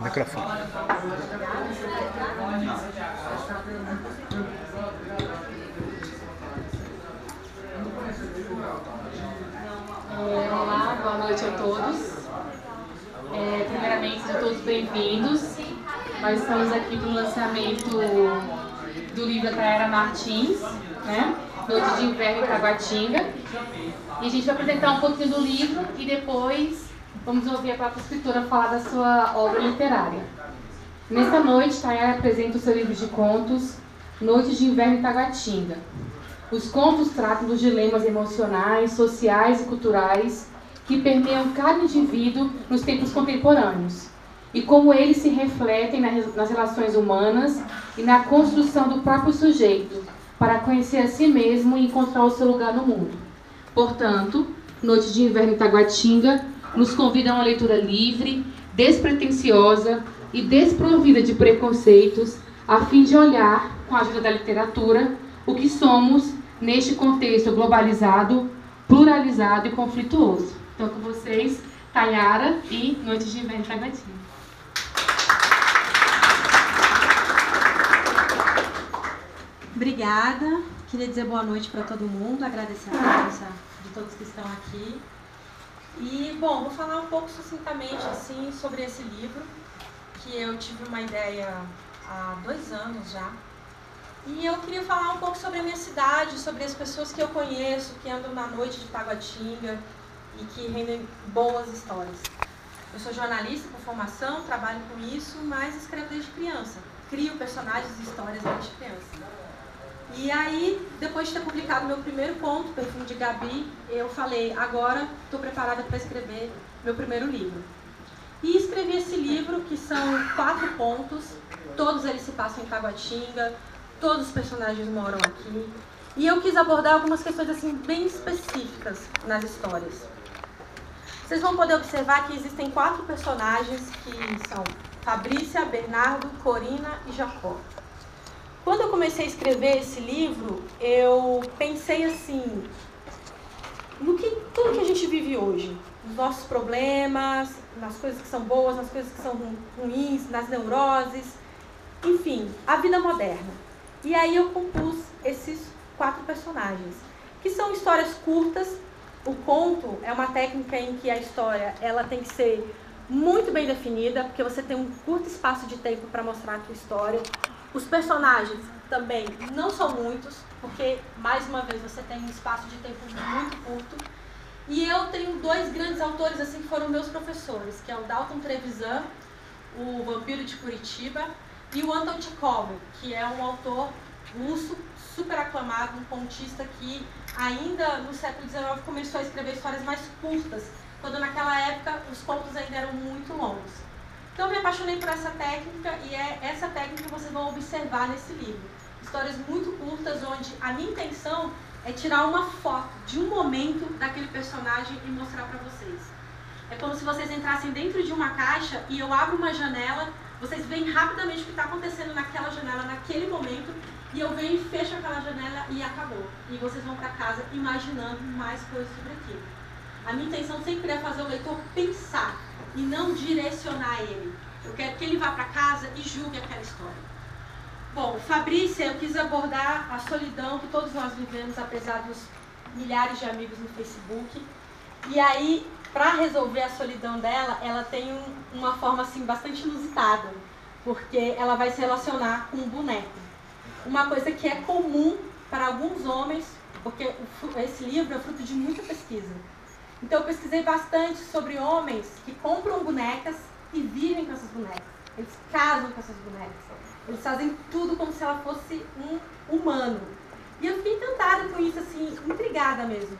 O microfone. Olá, boa noite a todos. Primeiramente, sejam todos bem-vindos. Nós estamos aqui para o lançamento do livro da Tayara Martins, né? Noite de Inverno em Taguatinga. E a gente vai apresentar um pouquinho do livro e depois vamos ouvir a própria escritora falar da sua obra literária. Nesta noite, Tayara apresenta o seu livro de contos, Noite de Inverno em Taguatinga. Os contos tratam dos dilemas emocionais, sociais e culturais que permeiam cada indivíduo nos tempos contemporâneos e como eles se refletem nas relações humanas e na construção do próprio sujeito para conhecer a si mesmo e encontrar o seu lugar no mundo. Portanto, Noite de Inverno em Taguatinga nos convida a uma leitura livre, despretensiosa e desprovida de preconceitos, a fim de olhar, com a ajuda da literatura, o que somos neste contexto globalizado, pluralizado e conflituoso. Então, com vocês, Tayara e Noite de Inverno em Taguatinga. Obrigada. Queria dizer boa noite para todo mundo, agradecer a presença de todos que estão aqui. E, bom, vou falar um pouco sucintamente assim, sobre esse livro, que eu tive uma ideia há 2 anos já. E eu queria falar um pouco sobre a minha cidade, sobre as pessoas que eu conheço, que andam na noite de Taguatinga e que rendem boas histórias. Eu sou jornalista por formação, trabalho com isso, mas escrevo desde criança. Crio personagens e histórias desde criança. E aí, depois de ter publicado meu primeiro conto, Perfume de Gabi, eu falei, agora estou preparada para escrever meu primeiro livro. E escrevi esse livro, que são 4 contos, todos eles se passam em Taguatinga, todos os personagens moram aqui. E eu quis abordar algumas questões assim, bem específicas nas histórias. Vocês vão poder observar que existem 4 personagens que são Fabrícia, Bernardo, Corina e Jacó. Quando eu comecei a escrever esse livro, eu pensei assim, tudo que a gente vive hoje, nos nossos problemas, nas coisas que são boas, nas coisas que são ruins, nas neuroses, enfim, a vida moderna. E aí eu compus esses 4 personagens, que são histórias curtas. O conto é uma técnica em que a história ela tem que ser muito bem definida, porque você tem um curto espaço de tempo para mostrar a tua história. Os personagens também não são muitos, porque, mais uma vez, você tem um espaço de tempo muito curto. E eu tenho 2 grandes autores assim, que foram meus professores, que é o Dalton Trevisan, o Vampiro de Curitiba, e o Anton Chekhov, que é um autor russo super aclamado, um contista que ainda no século XIX começou a escrever histórias mais curtas, quando naquela época os contos ainda eram muito longos. Então eu me apaixonei por essa técnica e é essa técnica que vocês vão observar nesse livro. Histórias muito curtas, onde a minha intenção é tirar uma foto de um momento daquele personagem e mostrar para vocês. É como se vocês entrassem dentro de uma caixa e eu abro uma janela, vocês veem rapidamente o que está acontecendo naquela janela, naquele momento, e eu venho e fecho aquela janela e acabou. E vocês vão para casa imaginando mais coisas sobre aquilo. A minha intenção sempre é fazer o leitor pensar e não direcionar ele. Eu quero que ele vá para casa e julgue aquela história. Bom, Fabrícia, eu quis abordar a solidão que todos nós vivemos, apesar dos milhares de amigos no Facebook. E aí, para resolver a solidão dela, ela tem uma forma assim, bastante inusitada, porque ela vai se relacionar com um boneco. Uma coisa que é comum para alguns homens, porque esse livro é fruto de muita pesquisa. Então eu pesquisei bastante sobre homens que compram bonecas e vivem com essas bonecas. Eles casam com essas bonecas. Eles fazem tudo como se ela fosse um humano. E eu fiquei encantada com isso, assim, intrigada mesmo.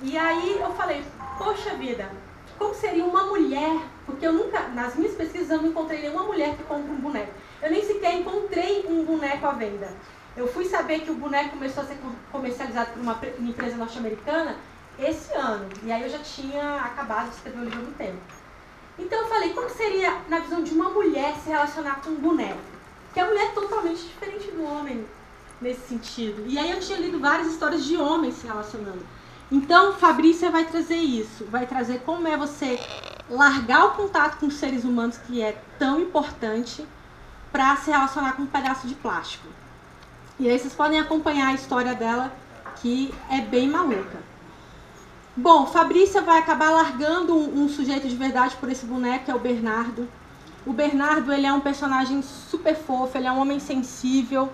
E aí eu falei, poxa vida, como seria uma mulher? Porque eu nunca, nas minhas pesquisas, eu não encontrei nenhuma mulher que compra um boneco. Eu nem sequer encontrei um boneco à venda. Eu fui saber que o boneco começou a ser comercializado por uma empresa norte-americana esse ano. E aí eu já tinha acabado de escrever o livro há muito tempo. Então eu falei, como seria, na visão de uma mulher, se relacionar com um boneco? Porque a mulher é totalmente diferente do homem nesse sentido. E aí eu tinha lido várias histórias de homens se relacionando. Então, Fabrícia vai trazer isso. Vai trazer como é você largar o contato com os seres humanos, que é tão importante, para se relacionar com um pedaço de plástico. E aí vocês podem acompanhar a história dela, que é bem maluca. Bom, Fabrícia vai acabar largando um sujeito de verdade por esse boneco, que é o Bernardo. O Bernardo, ele é um personagem super fofo, ele é um homem sensível.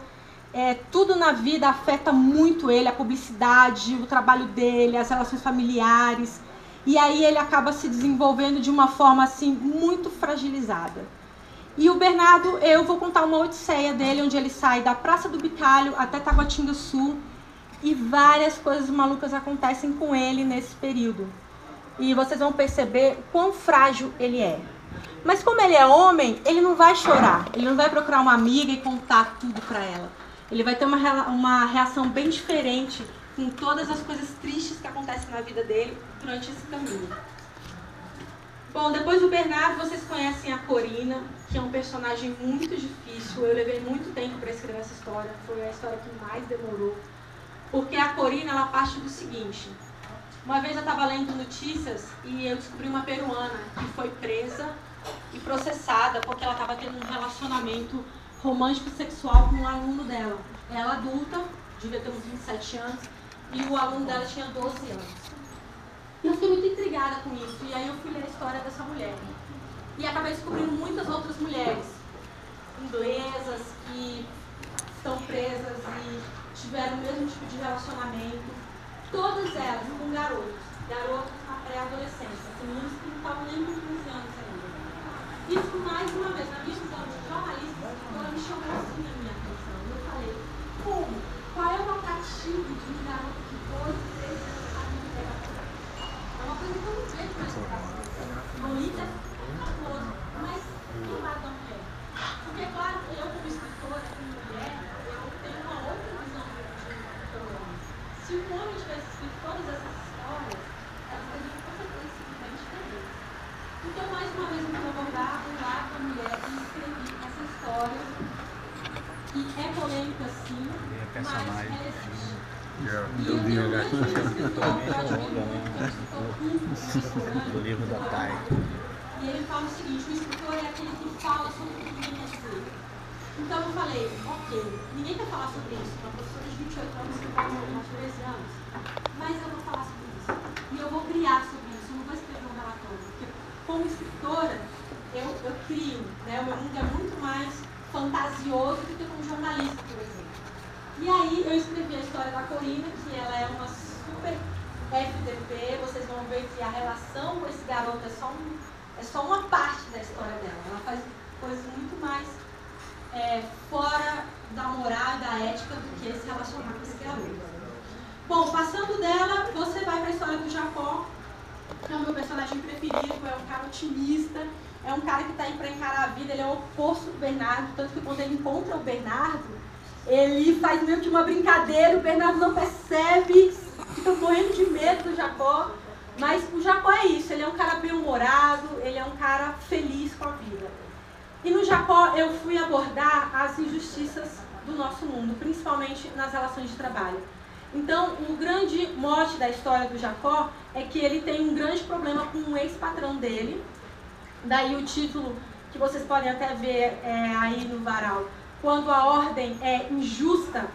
Tudo na vida afeta muito ele, a publicidade, o trabalho dele, as relações familiares. E aí ele acaba se desenvolvendo de uma forma assim muito fragilizada. E o Bernardo, eu vou contar uma odisseia dele, onde ele sai da Praça do Bicalho até Taguatinga Sul. E várias coisas malucas acontecem com ele nesse período. E vocês vão perceber quão frágil ele é. Mas como ele é homem, ele não vai chorar. Ele não vai procurar uma amiga e contar tudo pra ela. Ele vai ter uma reação bem diferente com todas as coisas tristes que acontecem na vida dele durante esse caminho. Bom, depois do Bernardo, vocês conhecem a Corina, que é um personagem muito difícil. Eu levei muito tempo para escrever essa história. Foi a história que mais demorou. Porque a Corina, ela parte do seguinte. Uma vez eu estava lendo notícias e eu descobri uma peruana que foi presa e processada porque ela estava tendo um relacionamento romântico sexual com um aluno dela. Ela adulta, devia ter uns 27 anos, e o aluno dela tinha 12 anos. E eu fiquei muito intrigada com isso, e aí eu fui ler a história dessa mulher. E acabei descobrindo muitas outras mulheres inglesas que estão presas e tiveram o mesmo tipo de relacionamento. Todas elas com garotos na pré-adolescência, meninos que não estavam nem com 15 anos ainda. Isso, mais uma vez, na minha visão de jornalista, a escritora me chamou assim a minha atenção. E eu falei, como? Qual é o atrativo de um garoto de 12, 13 anos a mim pegar? É uma coisa que eu não vejo mais no Brasil. Bonita, mas quem vai dar mulher? Porque, claro, eu como escritora, como mulher, eu tenho uma outra visão do homem. Se um homem tivesse escrito todas essas histórias, elas teriam com certeza sido bem diferentes. Então, mais uma vez, eu vou abordar o lado da mulher e escrevi essa história, que é polêmica sim, mas ela existe. E eu tenho um grande escritor, que eu admiro muito, que é um escritor do livro da Thay. E ele fala o seguinte, o escritor é aquele que fala sobre o que ninguém quer dizer. Então eu falei, ok, ninguém quer falar sobre isso, uma professora de 28 anos que vai morrer aos 13 anos, mas eu vou falar sobre isso. E eu vou criar sobre isso, eu não vou escrever um relatório, porque como escritora, eu crio, né? O meu mundo é muito mais fantasioso do que como jornalista, por exemplo. E aí eu escrevi a história da Corina, que ela é uma super FDP, vocês vão ver que a relação com esse garoto é só uma parte da história dela. Ela faz coisas muito mais fora da moral e da ética do que se relacionar com esse garoto. Bom, passando dela, você vai para a história do Jacó, que é o meu personagem preferido, é um cara otimista, é um cara que está aí para encarar a vida, ele é o oposto do Bernardo, tanto que quando ele encontra o Bernardo, ele faz meio que uma brincadeira, o Bernardo não percebe, fica morrendo de medo do Jacó, mas o Jacó é isso, ele é um cara bem-humorado, ele é um cara feliz com a vida. E no Jacó eu fui abordar as injustiças do nosso mundo, principalmente nas relações de trabalho. Então, o grande mote da história do Jacó é que ele tem um grande problema com um ex-patrão dele, daí o título que vocês podem até ver aí no varal. Quando a ordem é injusta,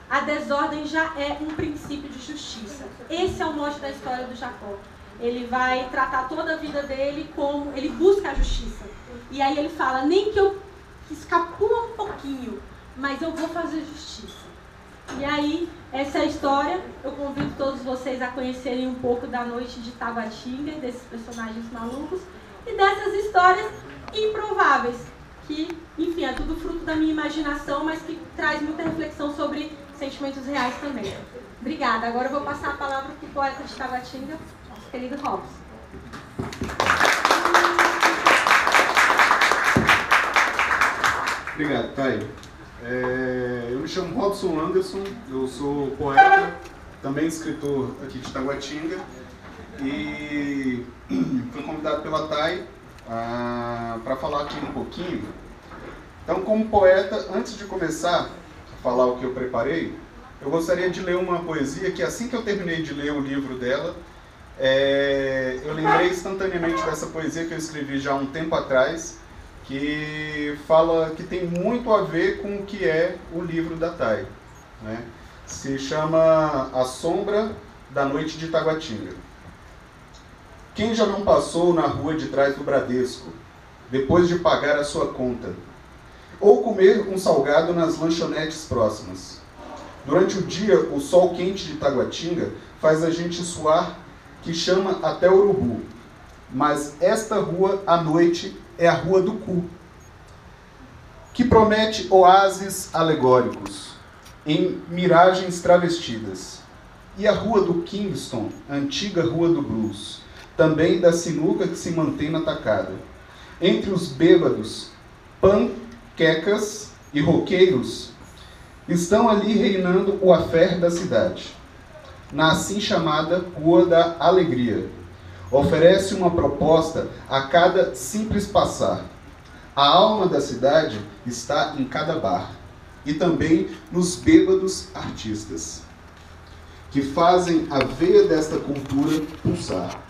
a desordem já é um princípio de justiça. Esse é o mote da história do Jacó. Ele vai tratar toda a vida dele como... Ele busca a justiça. E aí ele fala, nem que eu escapula um pouquinho, mas eu vou fazer justiça. E aí, essa é a história. Eu convido todos vocês a conhecerem um pouco da noite de Taguatinga, desses personagens malucos, e dessas histórias improváveis, que, enfim, é tudo fruto da minha imaginação, mas que traz muita reflexão sobre sentimentos reais também. Obrigada. Agora eu vou passar a palavra para o poeta de Taguatinga, nosso querido Robson. Obrigado, Thay. Eu me chamo Robson Anderson, eu sou poeta, também escritor aqui de Taguatinga, e fui convidado pela Thay para falar aqui um pouquinho. Então, como poeta, antes de começar a falar o que eu preparei, eu gostaria de ler uma poesia que assim que eu terminei de ler o livro dela, eu lembrei instantaneamente dessa poesia que eu escrevi já há um tempo atrás, que fala que tem muito a ver com o que é o livro da Thay, né? Se chama A Sombra da Noite de Taguatinga. Quem já não passou na rua de trás do Bradesco, depois de pagar a sua conta, ou comer um salgado nas lanchonetes próximas? Durante o dia, o sol quente de Taguatinga faz a gente suar, que chama até urubu. Mas esta rua, à noite, é a Rua do Cu, que promete oásis alegóricos, em miragens travestidas. E a Rua do Kingston, antiga Rua do Blues, também da sinuca que se mantém na tacada. Entre os bêbados, panquecas e roqueiros, estão ali reinando o affair da cidade, na assim chamada Rua da Alegria. Oferece uma proposta a cada simples passar. A alma da cidade está em cada bar, e também nos bêbados artistas, que fazem a veia desta cultura pulsar.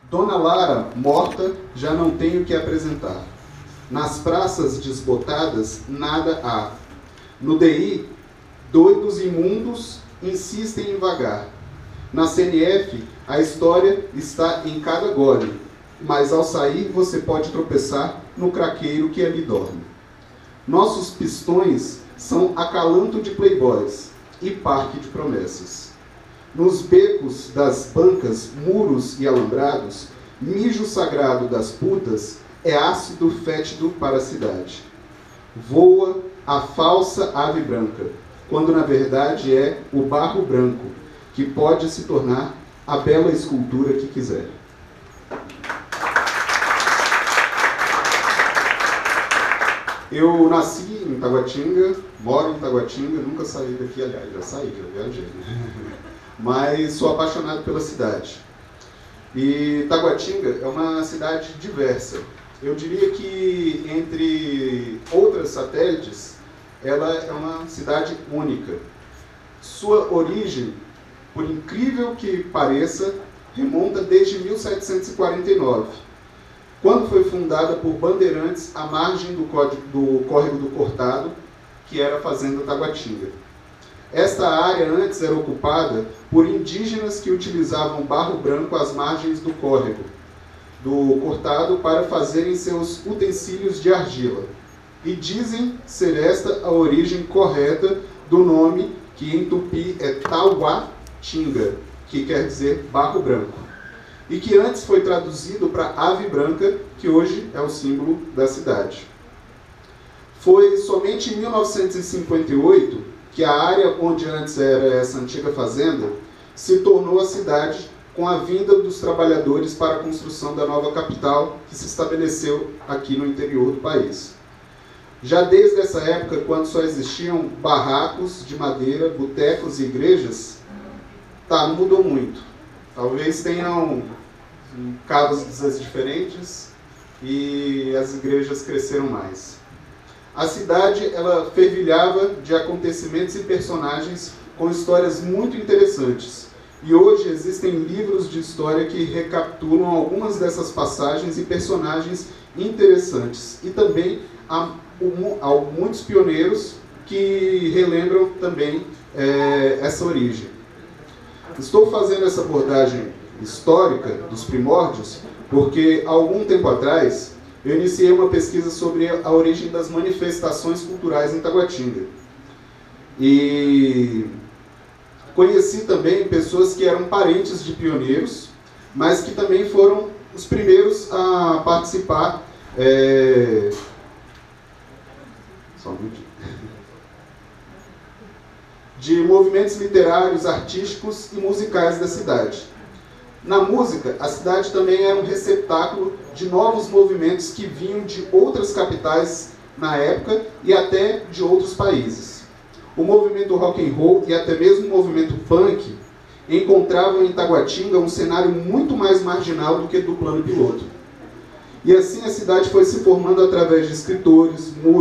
Dona Lara, morta, já não tem o que apresentar. Nas praças desbotadas, nada há. No DI, doidos imundos insistem em vagar. Na CNF, a história está em cada gole, mas ao sair você pode tropeçar no craqueiro que ali dorme. Nossos pistões são acalanto de playboys e parque de promessas. Nos becos das bancas, muros e alambrados, mijo sagrado das putas é ácido fétido para a cidade. Voa a falsa ave branca, quando na verdade é o barro branco, que pode se tornar a bela escultura que quiser. Eu nasci em Taguatinga, moro em Taguatinga, nunca saí daqui, aliás, já saí, já viajei, né? Mas sou apaixonado pela cidade. E Taguatinga é uma cidade diversa. Eu diria que, entre outras satélites, ela é uma cidade única. Sua origem, por incrível que pareça, remonta desde 1749, quando foi fundada por bandeirantes à margem do córrego do Cortado, que era a fazenda Taguatinga. Esta área antes era ocupada por indígenas que utilizavam barro branco às margens do córrego do Cortado para fazerem seus utensílios de argila. E dizem ser esta a origem correta do nome, que em tupi é Taguatinga, que quer dizer barro branco, e que antes foi traduzido para ave branca, que hoje é o símbolo da cidade. Foi somente em 1958 que a área onde antes era essa antiga fazenda se tornou a cidade, com a vinda dos trabalhadores para a construção da nova capital, que se estabeleceu aqui no interior do país. Já desde essa época, quando só existiam barracos de madeira, botecos e igrejas, não mudou muito. Talvez tenham casas diferentes e as igrejas cresceram mais. A cidade, ela fervilhava de acontecimentos e personagens com histórias muito interessantes. E hoje existem livros de história que recapitulam algumas dessas passagens e personagens interessantes. E também há muitos pioneiros que relembram também essa origem. Estou fazendo essa abordagem histórica dos primórdios porque, há algum tempo atrás, eu iniciei uma pesquisa sobre a origem das manifestações culturais em Taguatinga. E conheci também pessoas que eram parentes de pioneiros, mas que também foram os primeiros a participar de movimentos literários, artísticos e musicais da cidade. Na música, a cidade também era um receptáculo de novos movimentos que vinham de outras capitais na época e até de outros países. O movimento rock and roll e até mesmo o movimento punk encontravam em Taguatinga um cenário muito mais marginal do que do plano piloto. E assim a cidade foi se formando através de escritores, músicos,